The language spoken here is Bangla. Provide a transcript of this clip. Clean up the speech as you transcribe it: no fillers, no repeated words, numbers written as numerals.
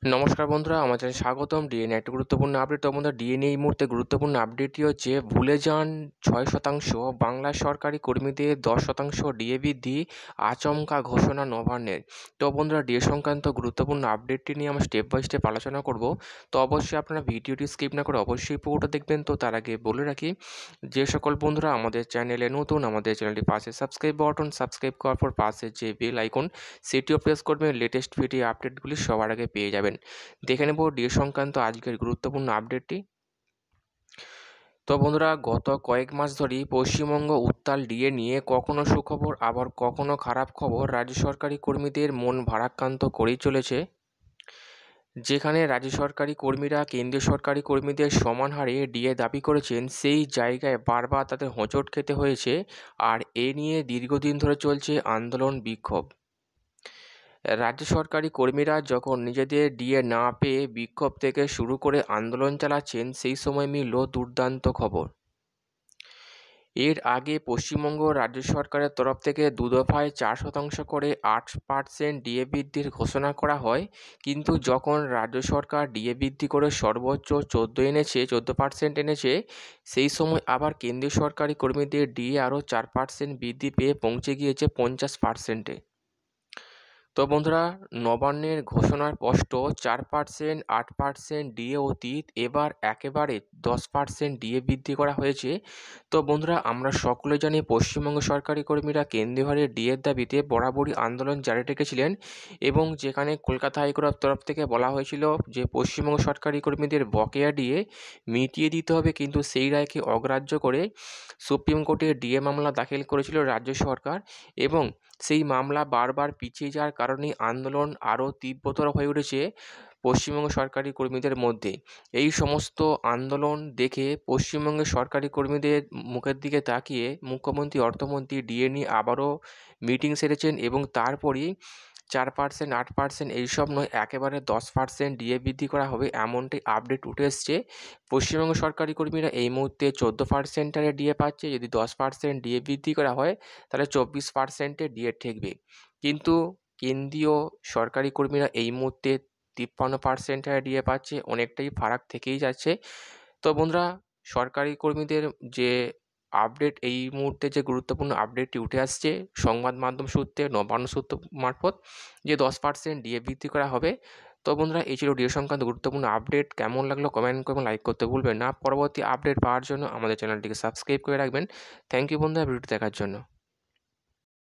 নমস্কার বন্ধুরা, আমার চ্যানেলে স্বাগতম। ডিএ নিয়ে একটা গুরুত্বপূর্ণ আপডেট। তো বন্ধুরা, ডিএ নিয়ে এই মুহূর্তে গুরুত্বপূর্ণ আপডেটটি হচ্ছে ভুলে যান 6% বাংলা সরকারি কর্মীদের 10% ডিএ বৃদ্ধি, আচমকা ঘোষণা নবান্নের। তো বন্ধুরা, ডিএ সংক্রান্ত গুরুত্বপূর্ণ আপডেটটি নিয়ে আমরা স্টেপ বাই স্টেপ আলোচনা করব। তো অবশ্যই আপনারা ভিডিওটি স্কিপ না করে অবশ্যই পুরোটা দেখবেন। তো তার আগে বলে রাখি, যে সকল বন্ধুরা আমাদের চ্যানেলে নতুন, আমাদের চ্যানেলটি পাশে সাবস্ক্রাইব বাটন, সাবস্ক্রাইব করার পর পাশে যে বেল আইকন সেটিও প্রেস করবেন, লেটেস্ট ভিডিও আপডেটগুলি সবার আগে পেয়ে যাবেন। দেখে নেব ডিএ সংক্রান্ত আজকের গুরুত্বপূর্ণ আপডেটটি। তো বন্ধুরা, গত কয়েক মাস ধরেই পশ্চিমবঙ্গ উত্তাল ডিএ নিয়ে কখনো সুখবর আবার কখনো খারাপ খবর রাজ্য সরকারি কর্মীদের মন ভারাক্রান্ত করেই চলেছে। যেখানে রাজ্য সরকারি কর্মীরা কেন্দ্রীয় সরকারি কর্মীদের সমান হারে ডিএ দাবি করেছেন, সেই জায়গায় বারবার তাদের হোঁচট খেতে হয়েছে। আর এ নিয়ে দীর্ঘদিন ধরে চলছে আন্দোলন, বিক্ষোভ। রাজ্য সরকারি কর্মীরা যখন নিজেদের ডিএ না পেয়ে বিক্ষোভ থেকে শুরু করে আন্দোলন চালাচ্ছেন, সেই সময় মিলল দুর্দান্ত খবর। এর আগে পশ্চিমবঙ্গ রাজ্য সরকারের তরফ থেকে দুদফায় 4% করে 8% ডিএ বৃদ্ধির ঘোষণা করা হয়। কিন্তু যখন রাজ্য সরকার ডিএ বৃদ্ধি করে সর্বোচ্চ 14% এনেছে, সেই সময় আবার কেন্দ্রীয় সরকারি কর্মীদের ডিএ আরও 4% বৃদ্ধি পেয়ে পৌঁছে গিয়েছে 50%-এ। তো বন্ধুরা, নবান্নের ঘোষণার স্পষ্ট 4%, 8% ডিএ অতীত, এবার একেবারে 10% ডিএ বৃদ্ধি করা হয়েছে। তো বন্ধুরা, আমরা সকলে জানি পশ্চিমবঙ্গ সরকারি কর্মীরা কেন্দ্রীয় হারে ডিএর দাবিতে বরাবরই আন্দোলন জারি রেখেছিলেন, এবং যেখানে কলকাতা হাইকোর্টের তরফ থেকে বলা হয়েছিল যে পশ্চিমবঙ্গ সরকারি কর্মীদের বকেয়া ডিএ মিটিয়ে দিতে হবে, কিন্তু সেই রায়কে অগ্রাহ্য করে সুপ্রিম কোর্টে ডিএ মামলা দাখিল করেছিল রাজ্য সরকার, এবং সেই মামলা বারবার পিছিয়ে যাওয়ার কারণে আন্দোলন আরও তীব্রতর হয়ে উঠেছে পশ্চিমবঙ্গ সরকারি কর্মীদের মধ্যে। এই সমস্ত আন্দোলন দেখে পশ্চিমবঙ্গের সরকারি কর্মীদের মুখের দিকে তাকিয়ে মুখ্যমন্ত্রী, অর্থমন্ত্রী ডিএ নিয়ে আবারও মিটিং সেরেছেন, এবং তারপরই 4%, 8% এইসব নয়, একেবারে 10% ডিএ বৃদ্ধি করা হবে, এমনটাই আপডেট উঠে এসছে। পশ্চিমবঙ্গ সরকারি কর্মীরা এই মুহূর্তে 14% হারে ডিএ পাচ্ছে। যদি 10% ডিএ বৃদ্ধি করা হয়, তাহলে 24%-এ ডিএ ঠেকবে। কিন্তু কেন্দ্রীয় সরকারি কর্মীরা এই মুহূর্তে 53% হারে ডিএ পাচ্ছে, অনেকটাই ফারাক থেকেই যাচ্ছে। তো বন্ধুরা, সরকারি কর্মীদের যে আপডেট, এই মুহূর্তে যে গুরুত্বপূর্ণ আপডেটটি উঠে আসছে সংবাদ মাধ্যম সূত্রে, নবান্ন সূত্র মারফত, যে 10% ডিএ বৃদ্ধি করা হবে। তো বন্ধুরা, এই ছিল ডিএ সংক্রান্ত গুরুত্বপূর্ণ আপডেট। কেমন লাগলো কমেন্ট করবেন, লাইক করতে ভুলবেন না। পরবর্তী আপডেট পাওয়ার জন্য আমাদের চ্যানেলটিকে সাবস্ক্রাইব করে রাখবেন। থ্যাংক ইউ বন্ধুরা, ভিডিওটি দেখার জন্য।